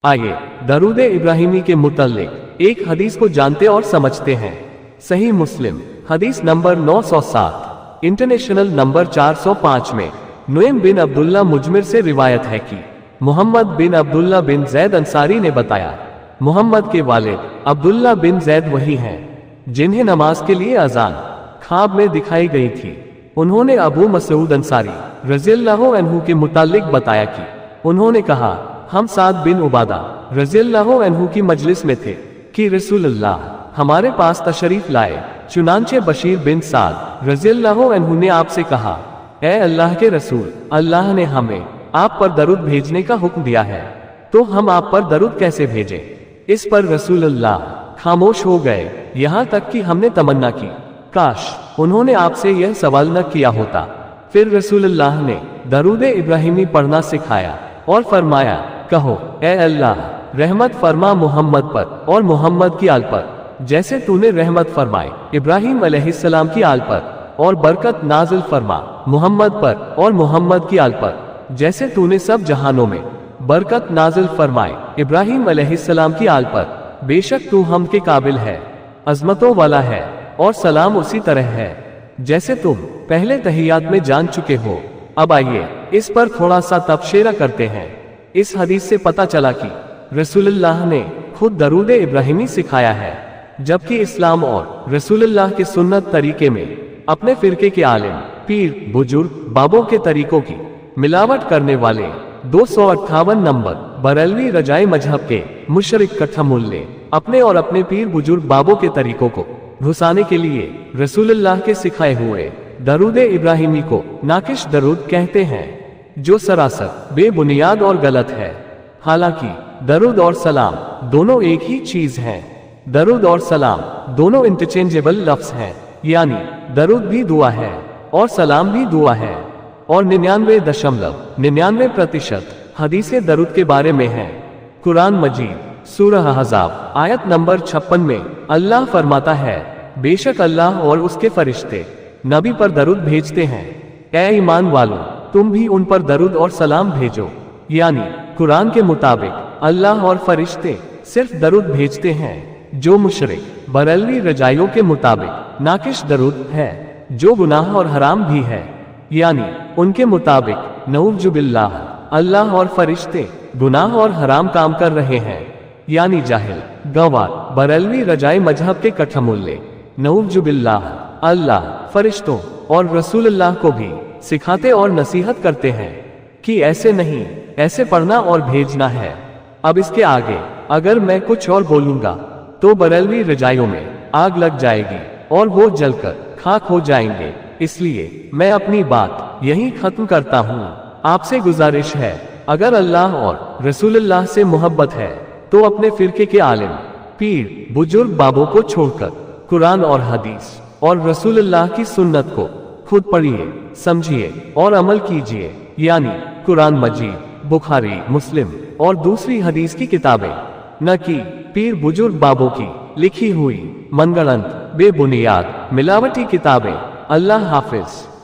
आइए दरूद इब्राहिमी के मुतल्लिक एक हदीस को जानते और समझते हैं। सही मुस्लिम हदीस नंबर 907 इंटरनेशनल नंबर 405 में नुएम बिन अब्दुल्ला मुजमिर से रिवायत है कि मोहम्मद बिन अब्दुल्ला बिन जैद अंसारी ने बताया, मोहम्मद के वालिद अब्दुल्ला बिन जैद वही हैं जिन्हें नमाज के लिए अजान ख्वाब में दिखाई गई थी। उन्होंने अबू मसूद अंसारी रज़ियल्लाहु अन्हु के मुतालिक बताया कि उन्होंने कहा, हम साद बिन उबादा रज़ियल्लाहु अन्हु की मजलिस में थे कि रसूलुल्लाह हमारे पास तशरीफ लाए। चुनांचे बशीर बिन साद रज़ियल्लाहु अन्हु ने आपसे कहा, ए अल्लाह के रसूल, अल्लाह ने हमें आप पर दरूद भेजने का हुक्म दिया है, तो हम आप पर दरूद कैसे भेजें? इस पर रसूलुल्लाह खामोश हो गए, यहाँ तक कि हमने तमन्ना की काश उन्होंने आपसे यह सवाल न किया होता। फिर रसूलुल्लाह ने दरूद इब्राहिमी पढ़ना सिखाया और फरमाया, कहो, ए अल्लाह रहमत फरमा मोहम्मद पर और मोहम्मद की आल पर, जैसे तूने रहमत फरमाए इब्राहिम अलैहिस्सलाम की आल पर, और बरकत नाजिल फरमा मोहम्मद पर और मोहम्मद की आल पर, जैसे तूने सब जहानों में बरकत नाजिल फरमाए इब्राहिम अलैहिस्सलाम की आल पर। बेशक तू हम के काबिल है, अजमतों वाला है, और सलाम उसी तरह है जैसे तुम पहले तहियात में जान चुके हो। अब आइए इस पर थोड़ा सा तबशेरा करते हैं। इस हदीस से पता चला कि रसूलुल्लाह ने खुद दरूद इब्राहिमी सिखाया है, जबकि इस्लाम और रसूलुल्लाह के सुन्नत तरीके में अपने फिरके के आलिम पीर बुजुर्ग बाबों के तरीकों की मिलावट करने वाले 258 नंबर बरेलवी रजाई मजहब के मुशरिक कठमुल्ले अपने और अपने पीर बुजुर्ग बाबों के तरीकों को घुसाने के लिए रसूलुल्लाह के सिखाए हुए दरूद इब्राहिमी को नाकिश दरूद कहते हैं, जो सरासर बेबुनियाद और गलत है। हालांकि दरूद और सलाम दोनों एक ही चीज हैं। दरूद और सलाम दोनों इंटरचेंजेबल लफ्ज हैं, यानी दरूद भी दुआ है और सलाम भी दुआ है। और 99.99% हदीसें दरूद के बारे में हैं। कुरान मजीद सूरह अहज़ाब आयत नंबर 56 में अल्लाह फरमाता है, बेशक अल्लाह और उसके फरिश्ते नबी पर दरूद भेजते हैं। ए ईमान वालों, तुम भी उन पर दरूद और सलाम भेजो। यानी कुरान के मुताबिक अल्लाह और फरिश्ते सिर्फ दरूद भेजते हैं, जो मुशरिक बरेलवी रजाइयों के मुताबिक नाकिश दरूद है, जो गुनाह और हराम भी है। यानी उनके मुताबिक नऊज़ु बिल्लाह अल्लाह और फरिश्ते गुनाह और हराम काम कर रहे हैं, यानी जाहिल गंवार बरेलवी रजाई मजहब के कठमुल्ले नऊज़ु बिल्लाह अल्लाह फरिश्तों और रसूलुल्लाह को भी सिखाते और नसीहत करते हैं कि ऐसे नहीं, ऐसे पढ़ना और भेजना है। अब इसके आगे अगर मैं कुछ और बोलूंगा तो बरेलवी रजाइयों में आग लग जाएगी और वो जलकर खाक हो जाएंगे। इसलिए मैं अपनी बात यहीं खत्म करता हूँ। आपसे गुजारिश है, अगर अल्लाह और रसूलुल्लाह से मोहब्बत है तो अपने फिरके के आलिम पीर बुजुर्ग बाबों को छोड़कर कुरान और हदीस और रसूलुल्लाह की सुन्नत को खुद पढ़िए, समझिए और अमल कीजिए। यानी कुरान मजीद, बुखारी, मुस्लिम और दूसरी हदीस की किताबें, न कि पीर बुजुर्ग बाबों की लिखी हुई मनगढ़ंत बेबुनियाद मिलावटी किताबें। अल्लाह हाफिज।